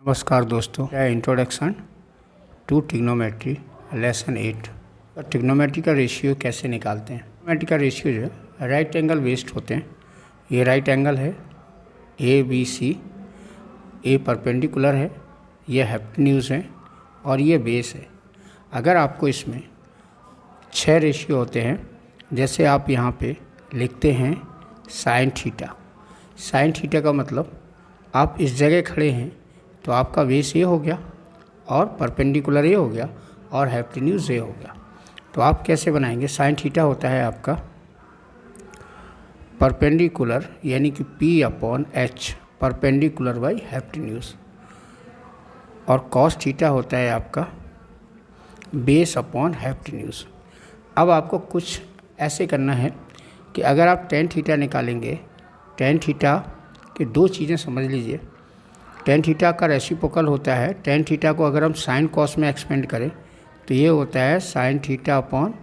नमस्कार दोस्तों, यह introduction to trigonometry lesson 8। Trigonometry का रेशियो कैसे निकालते हैं। ट्रिग्नोमेट्री का रेशियो जो है राइट एंगल बेस्ड होते हैं। ये राइट एंगल है A B C, A perpendicular है, ये हाइपोटेन्यूज है और ये बेस है। अगर आपको इसमें 6 रेशियो होते हैं, जैसे आप यहाँ पे लिखते हैं साइन थीटा। साइन थीटा का मतलब आप इस जगह खड़े हैं तो आपका बेस ये हो गया और परपेंडिकुलर ये हो गया और हाइपोटेन्यूज ये हो गया। तो आप कैसे बनाएंगे। साइन थीटा होता है आपका परपेंडिकुलर यानी कि P upon H, perpendicular by hypotenuse, और कॉस थीटा होता है आपका बेस अपॉन हाइपोटेन्यूज। अब आपको कुछ ऐसे करना है कि अगर आप टेन थीटा निकालेंगे, टेन थीटा की 2 चीज़ें समझ लीजिए। टेन थीटा का रेसिप्रोकल होता है, टेन थीटा को अगर हम साइन कॉस में एक्सपेंड करें तो ये होता है sine theta upon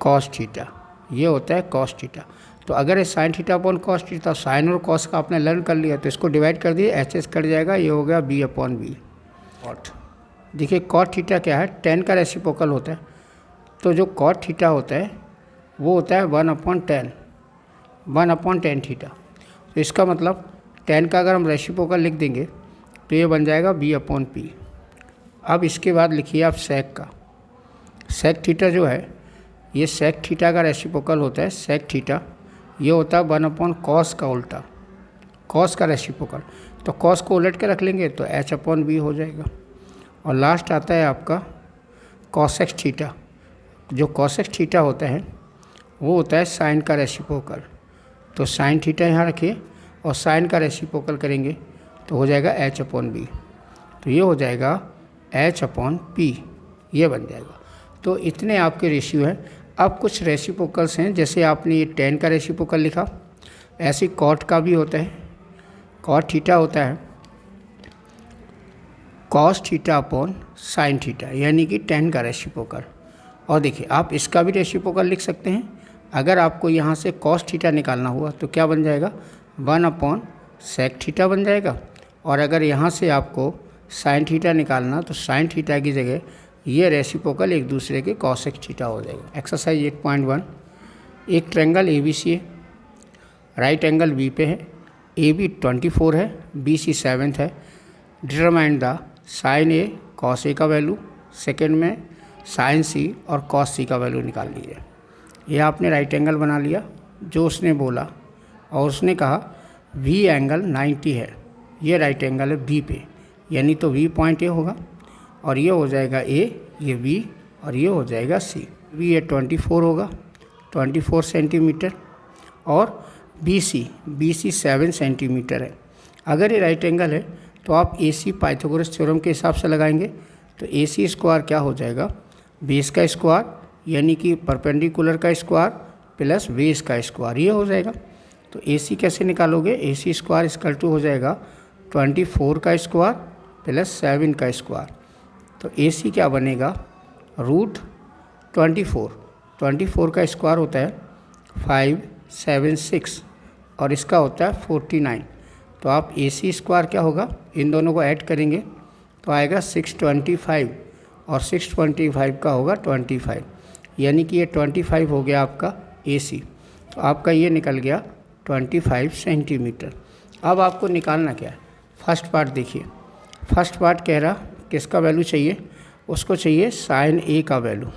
cos theta, ये होता है कॉस थीटा। तो अगर ये sine theta upon cos theta, sine और कॉस का आपने लर्न कर लिया तो इसको डिवाइड कर दिए, एच एस कट जाएगा, ये हो गया बी अपॉन बी। कॉट, देखिए कॉट थीटा क्या है, टेन का रेसिप्रोकल होता है। तो जो कॉट थीटा होता है वो होता है 1/10, 1/10 थीटा। तो इसका मतलब 10 का अगर हम रेसिप्रोकल लिख देंगे तो ये बन जाएगा बी अपॉन पी। अब इसके बाद लिखिए आप सेक का। सेक थीटा जो है ये सेक थीटा का रेसिप्रोकल होता है। सेक थीटा ये होता है 1/कॉस का उल्टा, कॉस का रेसिप्रोकल। तो कॉस को उलट के रख लेंगे तो एच अपॉन बी हो जाएगा। और लास्ट आता है आपका कॉसेक थीटा। जो कॉसेक थीटा होता है वो होता है साइन का रेसिप्रोकल। तो साइन थीटा यहाँ रखिए और साइन का रेसिप्रोकल करेंगे तो हो जाएगा एच अपॉन बी। तो ये हो जाएगा एच अपॉन पी, ये बन जाएगा। तो इतने आपके रेशियो हैं। अब कुछ रेसिप्रोकल्स हैं, जैसे आपने ये 10 का रेसिप्रोकल लिखा, ऐसे कॉट का भी होता है। कॉट थीटा होता है cos theta upon sine theta, यानी कि 10 का रेसिप्रोकल। और देखिए आप इसका भी रेसिप्रोकल लिख सकते हैं। अगर आपको यहाँ से कॉस थीटा निकालना हुआ तो क्या बन जाएगा, 1/सेक थीटा बन जाएगा। और अगर यहाँ से आपको साइन थीटा निकालना तो साइन थीटा की जगह ये रेसिप्रोकल एक दूसरे के कॉसेक थीटा हो जाएगा। एक्सरसाइज 8.1, एक ट्रायंगल ABC है, राइट एंगल B पे है, AB 24 है, BC 7 है। Determine the sine A cos A का वैल्यू, सेकेंड में साइन C और कॉस C का वैल्यू निकाल लीजिए। यह आपने राइट एंगल बना लिया जो उसने बोला, और उसने कहा V एंगल 90 है। ये राइट एंगल है B पे, यानी तो V पॉइंट A होगा और ये हो जाएगा A, ये B और ये हो जाएगा C। V ये 24 होगा, 24 सेंटीमीटर, और BC 7 सेंटीमीटर है। अगर ये राइट एंगल है तो आप AC पाइथागोरस थ्योरम के हिसाब से लगाएंगे। तो AC स्क्वायर क्या हो जाएगा, बेस का स्क्वायर यानी कि परपेंडिकुलर का स्क्वायर प्लस बेस का स्क्वायर, ये हो जाएगा। तो AC कैसे निकालोगे, AC स्क्वायर इक्वल टू हो जाएगा 24 का स्क्वायर प्लस 7 का स्क्वायर। तो AC क्या बनेगा, √24 का स्क्वायर होता है 576 और इसका होता है 49। तो आप AC स्क्वायर क्या होगा, इन दोनों को ऐड करेंगे तो आएगा 625 और 625 का होगा 25, यानी कि ये 25 हो गया आपका AC। तो आपका ये निकल गया 25 सेंटीमीटर। अब आपको निकालना क्या है, फर्स्ट पार्ट देखिए। फर्स्ट पार्ट कह रहा किसका वैल्यू चाहिए, उसको चाहिए साइन A का वैल्यू।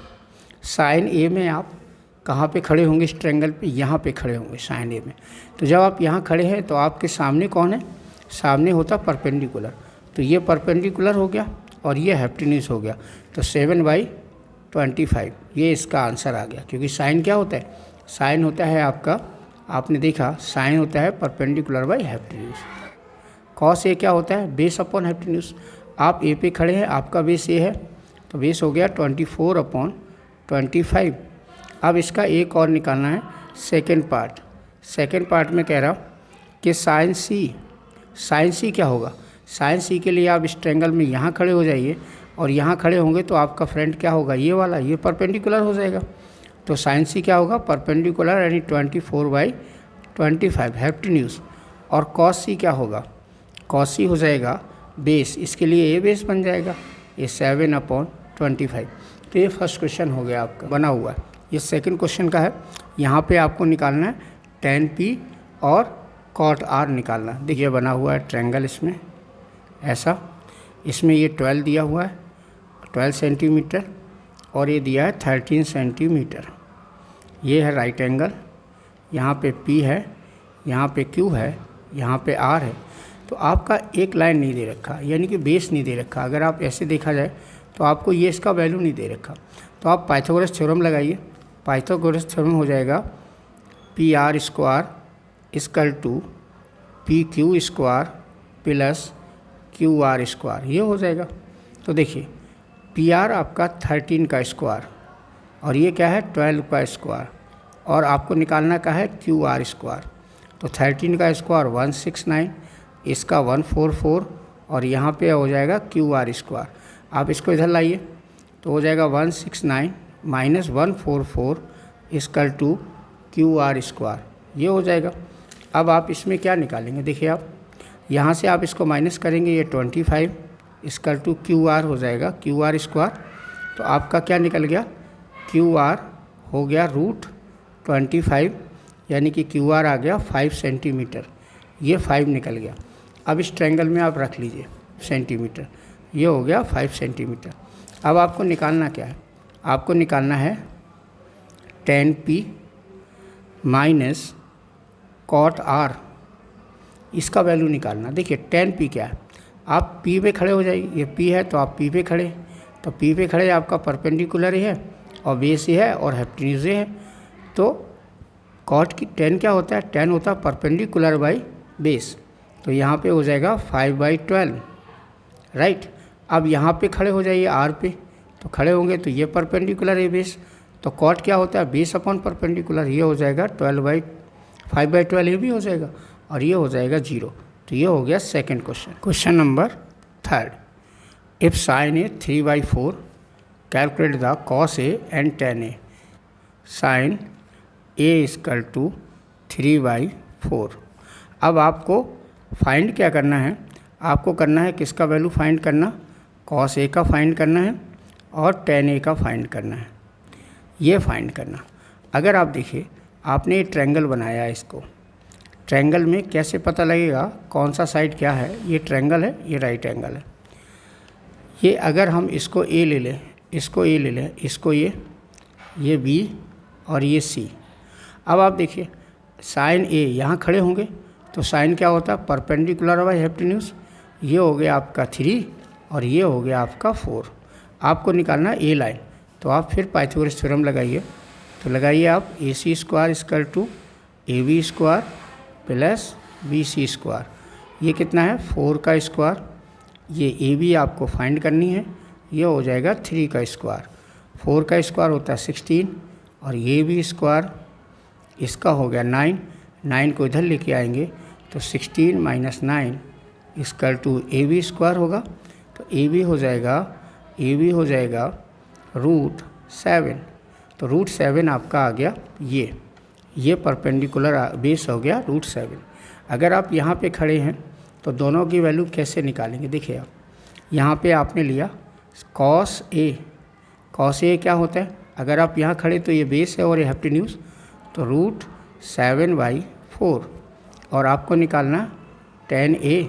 साइन A में आप कहाँ पे खड़े होंगे, इस ट्रायंगल पे, यहाँ पे खड़े होंगे साइन A में। तो जब आप यहाँ खड़े हैं तो आपके सामने कौन है, सामने होता परपेंडिकुलर। तो ये परपेंडिकुलर हो गया और ये हाइपोटेन्यूज हो गया। तो 7/25 ये इसका आंसर आ गया। क्योंकि साइन क्या होता है, साइन होता है आपका, आपने देखा साइन होता है perpendicular by hypotenuse. Cos A क्या होता है, बेस अपॉन हाइपोटेन्यूज। आप A पे खड़े हैं, आपका बेस A है तो बेस हो गया 24/25। अब इसका एक और निकालना है, सेकेंड पार्ट। सेकेंड पार्ट में कह रहा कि साइन C क्या होगा। साइन C के लिए आप इस ट्रायंगल में यहाँ खड़े हो जाइए और यहाँ खड़े होंगे तो आपका फ्रंट क्या होगा, ये वाला, ये परपेंडिकुलर हो जाएगा। तो साइन C क्या होगा, परपेंडिकुलर यानी 24/25 हाइपोटेन्यूज। और कॉस C क्या होगा, कॉस C हो जाएगा बेस, इसके लिए ए बेस बन जाएगा, ये 7/25। तो ये फर्स्ट क्वेश्चन हो गया आपका बना हुआ। ये सेकंड क्वेश्चन का है, यहाँ पे आपको निकालना है tan P और cot R निकालना। देखिए बना हुआ है ट्रायंगल इसमें ऐसा, इसमें ये 12 दिया हुआ है 12 सेंटीमीटर और ये दिया है 13 सेंटीमीटर। ये है राइट एंगल, यहाँ पे P है, यहाँ पे Q है, यहाँ पे R है। तो आपका एक लाइन नहीं दे रखा, यानी कि बेस नहीं दे रखा। अगर आप ऐसे देखा जाए तो आपको ये इसका वैल्यू नहीं दे रखा, तो आप पाइथागोरस थ्योरम लगाइए। पाइथागोरस थ्योरम हो जाएगा PR square equal to PQ square plus QR square, ये हो जाएगा। तो देखिए PR आपका 13 का स्क्वायर और ये क्या है 12 का स्क्वायर, और आपको निकालना का है QR स्क्वायर। तो 13 का स्क्वायर 169, इसका 144 और यहाँ पे हो जाएगा QR स्क्वायर। आप इसको इधर लाइए तो हो जाएगा 169 minus 144 equal to QR square, ये हो जाएगा। अब आप इसमें क्या निकालेंगे, देखिए आप यहाँ से आप इसको माइनस करेंगे, ये 25 इक्वल टू QR हो जाएगा QR स्क्वायर। तो आपका क्या निकल गया, QR हो गया √25, यानी कि QR आ गया 5 सेंटीमीटर, ये 5 निकल गया। अब इस ट्रायंगल में आप रख लीजिए सेंटीमीटर, ये हो गया 5 सेंटीमीटर। अब आपको निकालना क्या है, आपको निकालना है tan P minus cot R, इसका वैल्यू निकालना। देखिए tan P क्या है, आप P पे खड़े हो जाइए, ये P है तो आप P पे खड़े, तो P पे खड़े आपका परपेंडिकुलर ही है और बेस ही है और हाइपोटेन्यूज है। तो cot की tan क्या होता है, tan होता है परपेंडिकुलर बाई बेस, तो यहाँ पे हो जाएगा 5/12, राइट। अब यहाँ पे खड़े हो जाइए R पे, तो खड़े होंगे तो ये परपेंडिकुलर है बेस, तो cot क्या होता है बेस अपॉन परपेंडिकुलर, ये हो जाएगा 5/12, ये भी हो जाएगा और ये हो जाएगा 0। तो ये हो गया second question. Question number third, if sin A 3/4 calculate the cos A and tan A। sin A equal to 3/4। अब आपको फाइंड क्या करना है, आपको करना है किसका वैल्यू फाइंड करना, cos A का फाइंड करना है और tan A का फाइंड करना है, ये फाइंड करना। अगर आप देखिए आपने ये ट्रायंगल बनाया है, इसको ट्रायंगल में कैसे पता लगेगा कौन सा साइड क्या है, ये ट्रायंगल है, ये राइट एंगल है। ये अगर हम इसको A ले लें, इसको A ले लें, इसको ये B और ये C। अब आप देखिए sin A यहाँ खड़े होंगे तो sin क्या होता है परपेंडिकुलर बाई हाइपोटेन्यूज, ये हो गया आपका 3 और ये हो गया आपका 4। आपको निकालना A लाइन, तो आप फिर पाइथागोरस थ्योरम लगाइए। तो लगाइए आप AC square equal to AB square plus BC square, ये कितना है 4 का स्क्वायर, ये AB आपको फाइंड करनी है, ये हो जाएगा 3 का स्क्वायर, 4 का स्क्वायर होता है 16 और ये भी स्क्वायर, इसका हो गया 9, 9 को इधर लेके आएंगे तो 16 minus 9 equal to AB square होगा। तो AB हो जाएगा √7, तो √7 आपका आ गया, ये परपेंडिकुलर बेस हो गया √7। अगर आप यहाँ पे खड़े हैं तो दोनों की वैल्यू कैसे निकालेंगे, देखिए आप यहाँ पे आपने लिया cos A क्या होता है, अगर आप यहाँ खड़े तो ये बेस है और ये हाइपोटेन्यूज, तो √7/4 और आपको निकालना tan A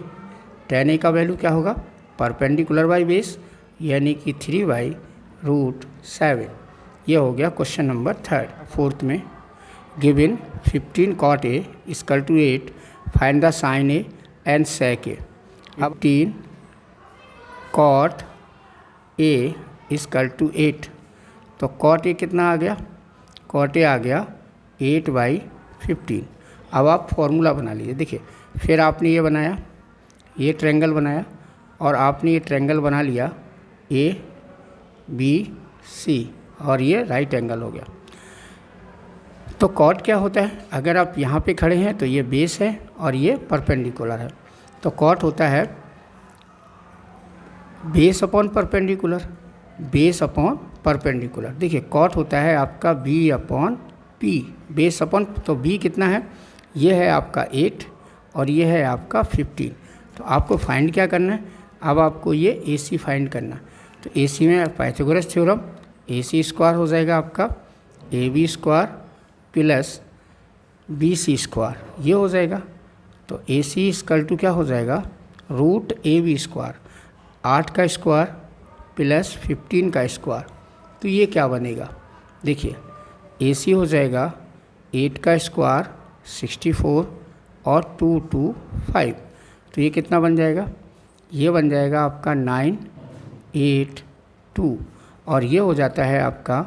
का वैल्यू क्या होगा परपेंडिकुलर बाई बेस, यानी कि 3/√7। ये हो गया क्वेश्चन नंबर थर्ड। फोर्थ में given 15 cot A equal to 8, find the sin A and sec A। अब 15 cot A इक्वल टू 8, तो cot A कितना आ गया, cot A आ गया 8/15। अब आप फॉर्मूला बना लीजिए। देखिए फिर आपने ये बनाया, ये ट्रायंगल बनाया और आपने ये ट्रायंगल बना लिया ABC और ये राइट एंगल हो गया। तो कॉट क्या होता है, अगर आप यहाँ पे खड़े हैं तो ये बेस है और ये परपेंडिकुलर है, तो कॉट होता है base upon perpendicular, base upon perpendicular. देखिए कॉट होता है आपका B/P, बेस अपॉन, तो B कितना है, ये है आपका 8 और ये है आपका 15। तो आपको फाइंड क्या करना है, अब आपको ये ए सी फाइंड करना। तो ए सी में Pythagoras theorem, A C square हो जाएगा आपका A B square plus B C square, ये हो जाएगा। तो ए सी इक्वल टू क्या हो जाएगा, रूट ए बी स्क्वायर, 8 का स्क्वायर प्लस 15 का स्क्वायर। तो ये क्या बनेगा, देखिए ए सी हो जाएगा 8 का स्क्वायर 64 और 2 2 5। तो ये कितना बन जाएगा, ये बन जाएगा आपका 982 और ये हो जाता है आपका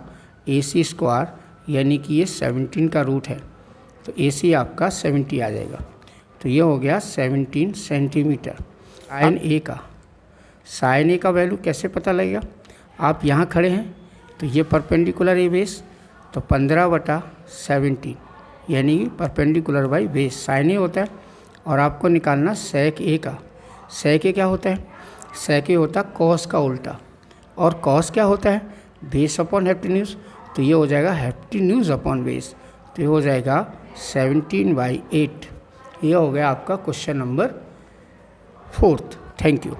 ए सी स्क्वायर, यानी कि ये 17 का रूट है। तो ए सी आपका 70 आ जाएगा। तो ये हो गया 17 सेंटीमीटर। साइन ए का वैल्यू कैसे पता लगेगा, आप यहाँ खड़े हैं तो ये परपेंडिकुलर है बेस, तो 15/17 यानी कि परपेंडिकुलर बाई बेस साइन ए होता है। और आपको निकालना सेक ए का। सेक ए क्या होता है, सेक ए होता है कॉस का उल्टा, और कॉस क्या होता है, बेस अपॉन हाइपोटेन्यूज। तो ये हो जाएगा हाइपोटेन्यूज अपॉन बेस। तो ये हो जाएगा 17/8। ये हो गया आपका क्वेश्चन नंबर 4। Thank you.